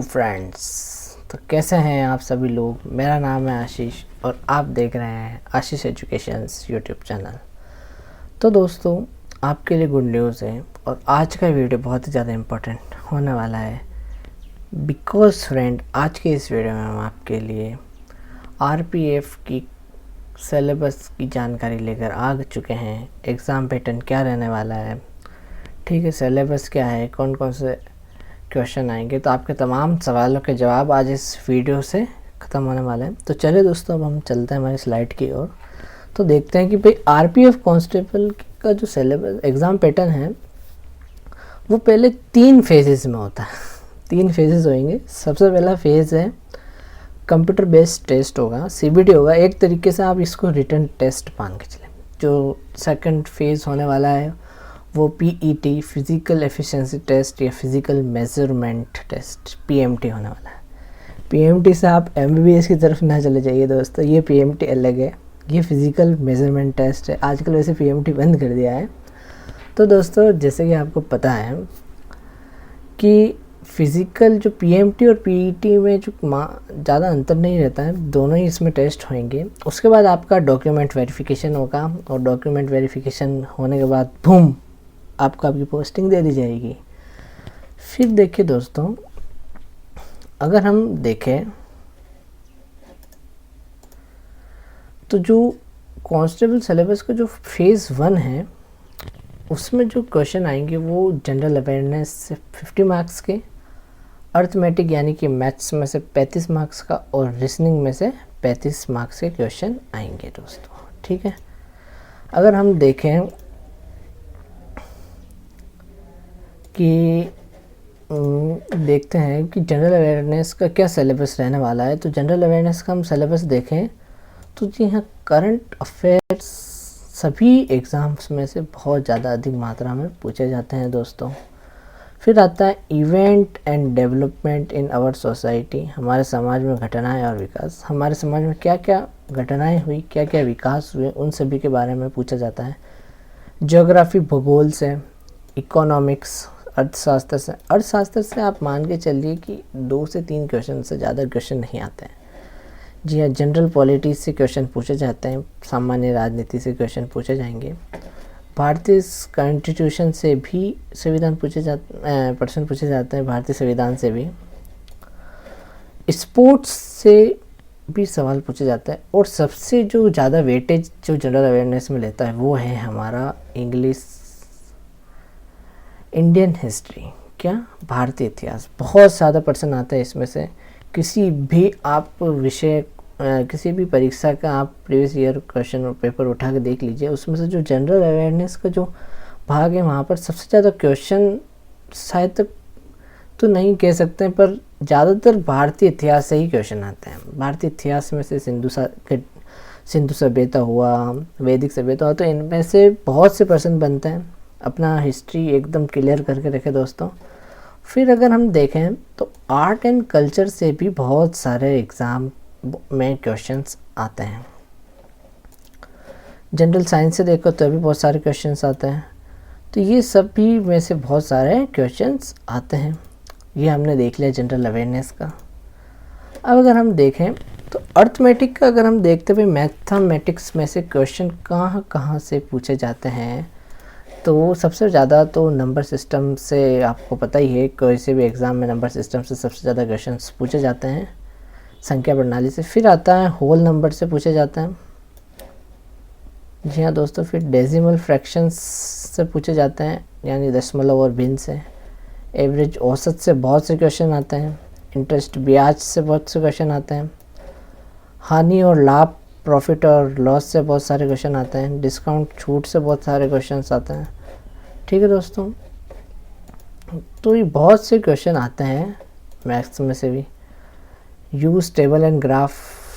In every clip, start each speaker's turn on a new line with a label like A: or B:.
A: Friends, तो कैसे हैं आप सभी लोग। मेरा नाम है आशीष और आप देख रहे हैं आशीष एजुकेशंस यूट्यूब चैनल। तो दोस्तों, आपके लिए गुड न्यूज़ है और आज का वीडियो बहुत ही ज़्यादा इम्पोर्टेंट होने वाला है। बिकॉज फ्रेंड, आज के इस वीडियो में हम आपके लिए आरपीएफ की सिलेबस की जानकारी लेकर आ चुके हैं। एग्ज़ाम पैटर्न क्या रहने वाला है, ठीक है, सिलेबस क्या है, कौन कौन से क्वेश्चन आएंगे, तो आपके तमाम सवालों के जवाब आज इस वीडियो से ख़त्म होने वाले हैं। तो चलिए दोस्तों, अब हम चलते हैं हमारी स्लाइड की ओर। तो देखते हैं कि भाई आरपीएफ कांस्टेबल का जो सिलेबस एग्ज़ाम पैटर्न है वो पहले 3 फेजेस में होता है। 3 फेजेस होंगे। सबसे पहला फेज़ है कंप्यूटर बेस्ड टेस्ट होगा, सीबीटी होगा। एक तरीके से आप इसको रिटन टेस्ट मान के चलें। जो सेकंड फेज़ होने वाला है वो पीईटी, फिज़िकल एफिशिएंसी टेस्ट या फिज़िकल मेजरमेंट टेस्ट, पीएमटी होने वाला है। पीएमटी से आप एमबीबीएस की तरफ ना चले जाइए दोस्तों, ये पीएमटी अलग है, ये फिज़िकल मेजरमेंट टेस्ट है। आजकल वैसे पीएमटी बंद कर दिया है। तो दोस्तों, जैसे कि आपको पता है कि फ़िज़िकल जो पीएमटी और पीईटी में जो ज़्यादा अंतर नहीं रहता है, दोनों ही इसमें टेस्ट होंगे। उसके बाद आपका डॉक्यूमेंट वेरिफिकेशन होगा और डॉक्यूमेंट वेरिफिकेशन होने के बाद बूम, आपको आपकी पोस्टिंग दे दी जाएगी। फिर देखिए दोस्तों, अगर हम देखें तो जो कांस्टेबल सिलेबस का जो फेज़ 1 है उसमें जो क्वेश्चन आएंगे वो जनरल अवेयरनेस से 50 मार्क्स के, अर्थमेटिक यानी कि मैथ्स में से 35 मार्क्स का और रीजनिंग में से 35 मार्क्स के क्वेश्चन आएंगे दोस्तों, ठीक है। अगर हम देखें कि देखते हैं कि जनरल अवेयरनेस का क्या सिलेबस रहने वाला है, तो जनरल अवेयरनेस का हम सिलेबस देखें तो जी हाँ, करंट अफेयर्स सभी एग्ज़ाम्स में से बहुत ज़्यादा अधिक मात्रा में पूछे जाते हैं दोस्तों। फिर आता है event and development in our society, हमारे समाज में घटनाएं और विकास। हमारे समाज में क्या क्या घटनाएं हुई, क्या क्या विकास हुए, उन सभी के बारे में पूछा जाता है। ज्योग्राफी, भूगोल से, इकोनॉमिक्स, अर्थशास्त्र से। अर्थशास्त्र से आप मान के चलिए कि 2 से 3 क्वेश्चन से ज़्यादा क्वेश्चन नहीं आते हैं। जी हाँ, जनरल पॉलिटी से क्वेश्चन पूछे जाते हैं, सामान्य राजनीति से क्वेश्चन पूछे जाएंगे। भारतीय कॉन्स्टिट्यूशन से भी संविधान प्रश्न पूछे जाते हैं, भारतीय संविधान से भी। स्पोर्ट्स से भी सवाल पूछे जाता है और सबसे जो ज़्यादा वेटेज जो जनरल अवेयरनेस में लेता है वो है हमारा इंग्लिश, इंडियन हिस्ट्री, क्या, भारतीय इतिहास। बहुत ज़्यादा प्रश्न आता है इसमें से। किसी भी आप विषय, किसी भी परीक्षा का आप प्रीवियस ईयर क्वेश्चन और पेपर उठा के देख लीजिए, उसमें से जो जनरल अवेयरनेस का जो भाग है वहाँ पर सबसे ज़्यादा क्वेश्चन, शायद तक तो नहीं कह सकते हैं, पर ज़्यादातर भारतीय इतिहास से ही क्वेश्चन आते हैं। भारतीय इतिहास में से सिंधु सभ्यता हुआ, वैदिक सभ्यता हुआ, तो इनमें से बहुत से प्रश्न बनते हैं। अपना हिस्ट्री एकदम क्लियर करके रखें दोस्तों। फिर अगर हम देखें तो आर्ट एंड कल्चर से भी बहुत सारे एग्ज़ाम में क्वेश्चंस आते हैं। जनरल साइंस से देखो तो अभी बहुत सारे क्वेश्चंस आते हैं। तो ये सब भी में से बहुत सारे क्वेश्चंस आते हैं। ये हमने देख लिया जनरल अवेयरनेस का। अब अगर हम देखें तो अर्थमेटिक का अगर हम देखते हुए मैथमेटिक्स में से क्वेश्चन कहाँ कहाँ से पूछे जाते हैं, तो सबसे ज़्यादा तो नंबर सिस्टम से, आपको पता ही है किसी भी एग्ज़ाम में नंबर सिस्टम से सबसे ज़्यादा क्वेश्चंस पूछे जाते हैं, संख्या प्रणाली से। फिर आता है होल नंबर से पूछे जाते हैं, जी हाँ दोस्तों। फिर डेसिमल फ्रैक्शंस से पूछे जाते हैं, यानी दशमलव और भिन्न से। एवरेज, औसत से बहुत से क्वेश्चन आते हैं। इंटरेस्ट, ब्याज से बहुत से क्वेश्चन आते हैं। हानि और लाभ, प्रॉफिट और लॉस से बहुत सारे क्वेश्चन आते हैं। डिस्काउंट, छूट से बहुत सारे क्वेश्चंस आते हैं, ठीक है दोस्तों। तो ये बहुत से क्वेश्चन आते हैं मैथ्स में से भी। यूज टेबल एंड ग्राफ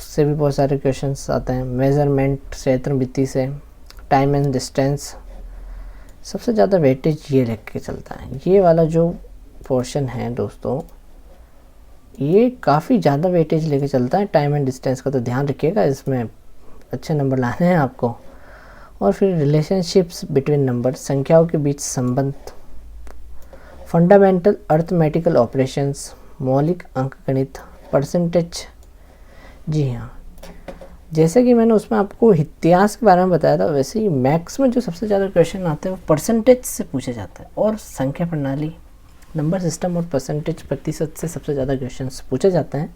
A: से भी बहुत सारे क्वेश्चंस आते हैं। मेजरमेंट, क्षेत्रमिति से। टाइम एंड डिस्टेंस, सबसे ज़्यादा वेटेज ये लेके के चलता है। ये वाला जो पोर्शन है दोस्तों, ये काफ़ी ज़्यादा वेटेज लेके चलता है। टाइम एंड डिस्टेंस का तो ध्यान रखिएगा, इसमें अच्छे नंबर लाने हैं आपको। और फिर रिलेशनशिप्स बिटवीन नंबर, संख्याओं के बीच संबंध। फंडामेंटल अर्थमेटिकल ऑपरेशंस, मौलिक अंकगणित, परसेंटेज। जी हाँ, जैसे कि मैंने उसमें आपको इतिहास के बारे में बताया था, वैसे ही मैथ्स में जो सबसे ज़्यादा क्वेश्चन आते हैं वो परसेंटेज से पूछा जाता है, और संख्या प्रणाली, नंबर सिस्टम और परसेंटेज प्रतिशत से सबसे ज़्यादा क्वेश्चन पूछे जाते हैं।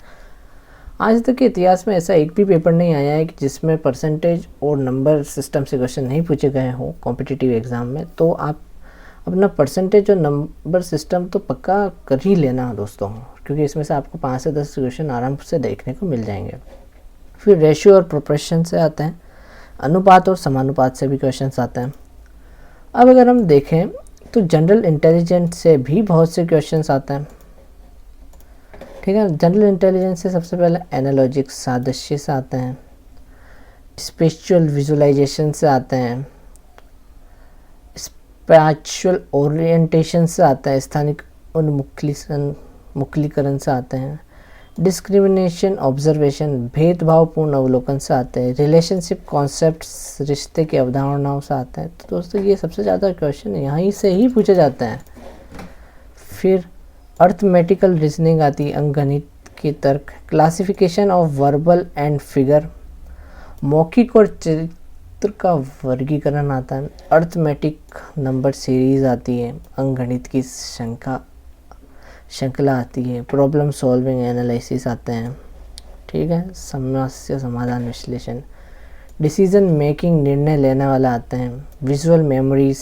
A: आज तक के इतिहास में ऐसा एक भी पेपर नहीं आया है कि जिसमें परसेंटेज और नंबर सिस्टम से क्वेश्चन नहीं पूछे गए हों कॉम्पिटिटिव एग्ज़ाम में। तो आप अपना परसेंटेज और नंबर सिस्टम तो पक्का कर ही लेना दोस्तों, क्योंकि इसमें से आपको 5 से 10 क्वेश्चन आराम से देखने को मिल जाएंगे। फिर रेशियो और प्रोपोर्शन से आते हैं, अनुपात और समानुपात से भी क्वेश्चंस आते हैं। अब अगर हम देखें तो जनरल इंटेलिजेंस से भी बहुत से क्वेश्चंस आते हैं, ठीक है। जनरल इंटेलिजेंस से सबसे पहले एनालॉजिक सादृश्य से आते हैं, स्पेशल विजुअलाइजेशन से आते हैं, स्पैचुअल ओरिएंटेशन से आते हैं, स्थानिक उन्मुखीकरण से आते हैं, डिस्क्रिमिनेशन ऑब्जर्वेशन भेदभावपूर्ण अवलोकन से आते हैं, रिलेशनशिप कॉन्सेप्ट्स रिश्ते की अवधारणाओं से आते हैं। तो दोस्तों ये सबसे ज़्यादा क्वेश्चन यहीं से ही पूछे जाते हैं। फिर अर्थमेटिकल रीजनिंग आती है, अंकगणित की तर्क, classification of verbal and figure, मौखिक और चित्र का वर्गीकरण आता है, अर्थमेटिक नंबर सीरीज आती है, अंकगणित की श्रृंखला आती है, प्रॉब्लम सॉल्विंग एनालिसिस आते हैं, ठीक है, समस्या समाधान विश्लेषण, डिसीजन मेकिंग निर्णय लेने वाला आते हैं, visual memories,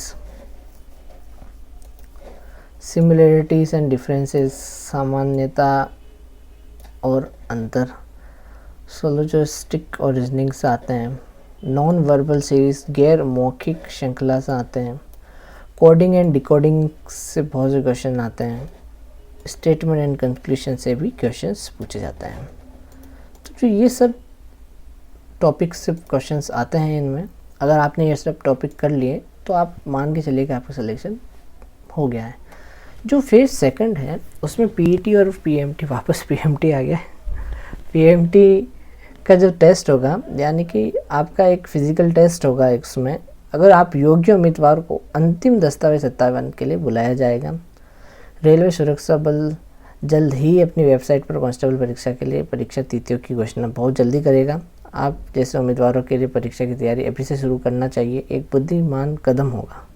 A: similarities and differences, सामान्यता और अंतर, सोलोजिस्टिक और रीजनिंग से आते हैं, नॉन वर्बल सीरीज गैर मौखिक श्रृंखला से आते हैं, कोडिंग एंड डिकोडिंग से बहुत से क्वेश्चन आते हैं, स्टेटमेंट एंड कंक्लूजन से भी क्वेश्चंस पूछे जाते हैं। तो जो ये सब टॉपिक से क्वेश्चंस आते हैं, इनमें अगर आपने ये सब टॉपिक कर लिए तो आप मान के चलिए कि आपका सिलेक्शन हो गया है। जो फेज सेकंड है उसमें पीईटी और पीएमटी, वापस पीएमटी आ गया। पीएमटी का जो टेस्ट होगा, यानी कि आपका एक फिजिकल टेस्ट होगा, इसमें अगर आप योग्य उम्मीदवार को अंतिम दस्तावेज सत्यापन के लिए बुलाया जाएगा। रेलवे सुरक्षा बल जल्द ही अपनी वेबसाइट पर कांस्टेबल परीक्षा के लिए परीक्षा तिथियों की घोषणा बहुत जल्दी करेगा। आप जैसे उम्मीदवारों के लिए परीक्षा की तैयारी अभी से शुरू करना चाहिए, एक बुद्धिमान कदम होगा।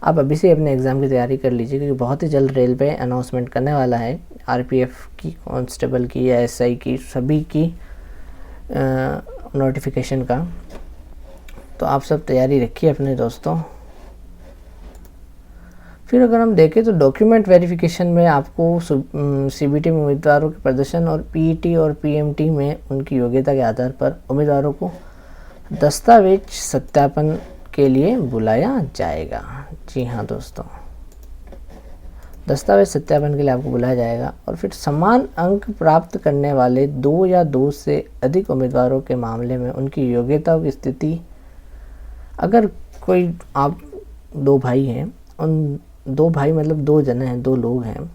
A: आप अभी से अपने एग्ज़ाम की तैयारी कर लीजिए, क्योंकि बहुत ही जल्द रेलवे अनाउंसमेंट करने वाला है आरपीएफ की, कांस्टेबल की या एसआई की, सभी की नोटिफिकेशन का। तो आप सब तैयारी रखिए अपने दोस्तों। फिर अगर हम देखें तो डॉक्यूमेंट वेरिफिकेशन में आपको सीबीटी में उम्मीदवारों के प्रदर्शन और पीईटी और पीएमटी में उनकी योग्यता के आधार पर उम्मीदवारों को दस्तावेज सत्यापन के लिए बुलाया जाएगा। जी हाँ दोस्तों, दस्तावेज सत्यापन के लिए आपको बुलाया जाएगा। और फिर समान अंक प्राप्त करने वाले 2 या 2 से अधिक उम्मीदवारों के मामले में उनकी योग्यताओं की स्थिति, अगर कोई आप 2 भाई हैं, उन 2 भाई मतलब 2 जने हैं, 2 लोग हैं,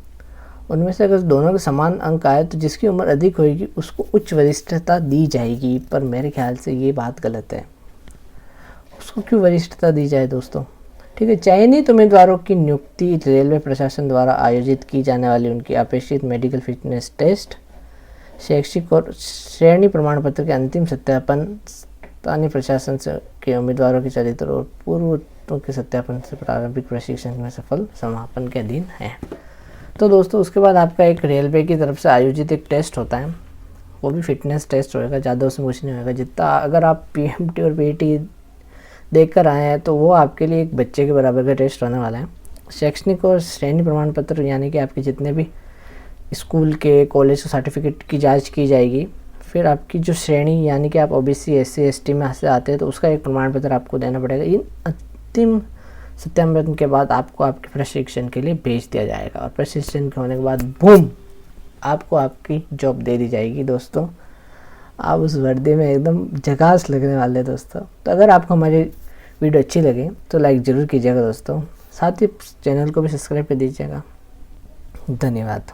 A: उनमें से अगर दोनों के समान अंक आए तो जिसकी उम्र अधिक होगी उसको उच्च वरिष्ठता दी जाएगी। पर मेरे ख्याल से ये बात गलत है। उसको क्यों वरिष्ठता दी जाए दोस्तों? ठीक है, चयनित उम्मीदवारों की नियुक्ति रेलवे प्रशासन द्वारा आयोजित की जाने वाली उनकी अपेक्षित मेडिकल फिटनेस टेस्ट, शैक्षिक और श्रेणी प्रमाण पत्र के अंतिम सत्यापन, स्थानीय प्रशासन से के उम्मीदवारों के चरित्र और पूर्वों के सत्यापन से प्रारंभिक प्रशिक्षण में सफल समापन के अधीन है। तो दोस्तों उसके बाद आपका एक रेलवे की तरफ से आयोजित एक टेस्ट होता है, वो भी फिटनेस टेस्ट होएगा, ज़्यादा उसमें कुछ नहीं होएगा। जितना अगर आप पीएमटी और पीईटी देख कर आए हैं तो वो आपके लिए एक बच्चे के बराबर का टेस्ट होने वाला है। शैक्षणिक और श्रेणी प्रमाण पत्र यानी कि आपके जितने भी स्कूल के, कॉलेज के सर्टिफिकेट की जांच की जाएगी। फिर आपकी जो श्रेणी यानी कि आप ओबीसी, एससी, एसटी में से आते हैं तो उसका एक प्रमाण पत्र आपको देना पड़ेगा। इन अंतिम सत्यापन के बाद आपको आपके प्रशिक्षण के लिए भेज दिया जाएगा और प्रशिक्षण के होने के बाद बूम, आपको आपकी जॉब दे दी जाएगी दोस्तों। आप उस वर्दी में एकदम झकास लगने वाले हैं दोस्तों। तो अगर आपको हमारी वीडियो अच्छी लगे तो लाइक ज़रूर कीजिएगा दोस्तों, साथ ही चैनल को भी सब्सक्राइब कर दीजिएगा। धन्यवाद।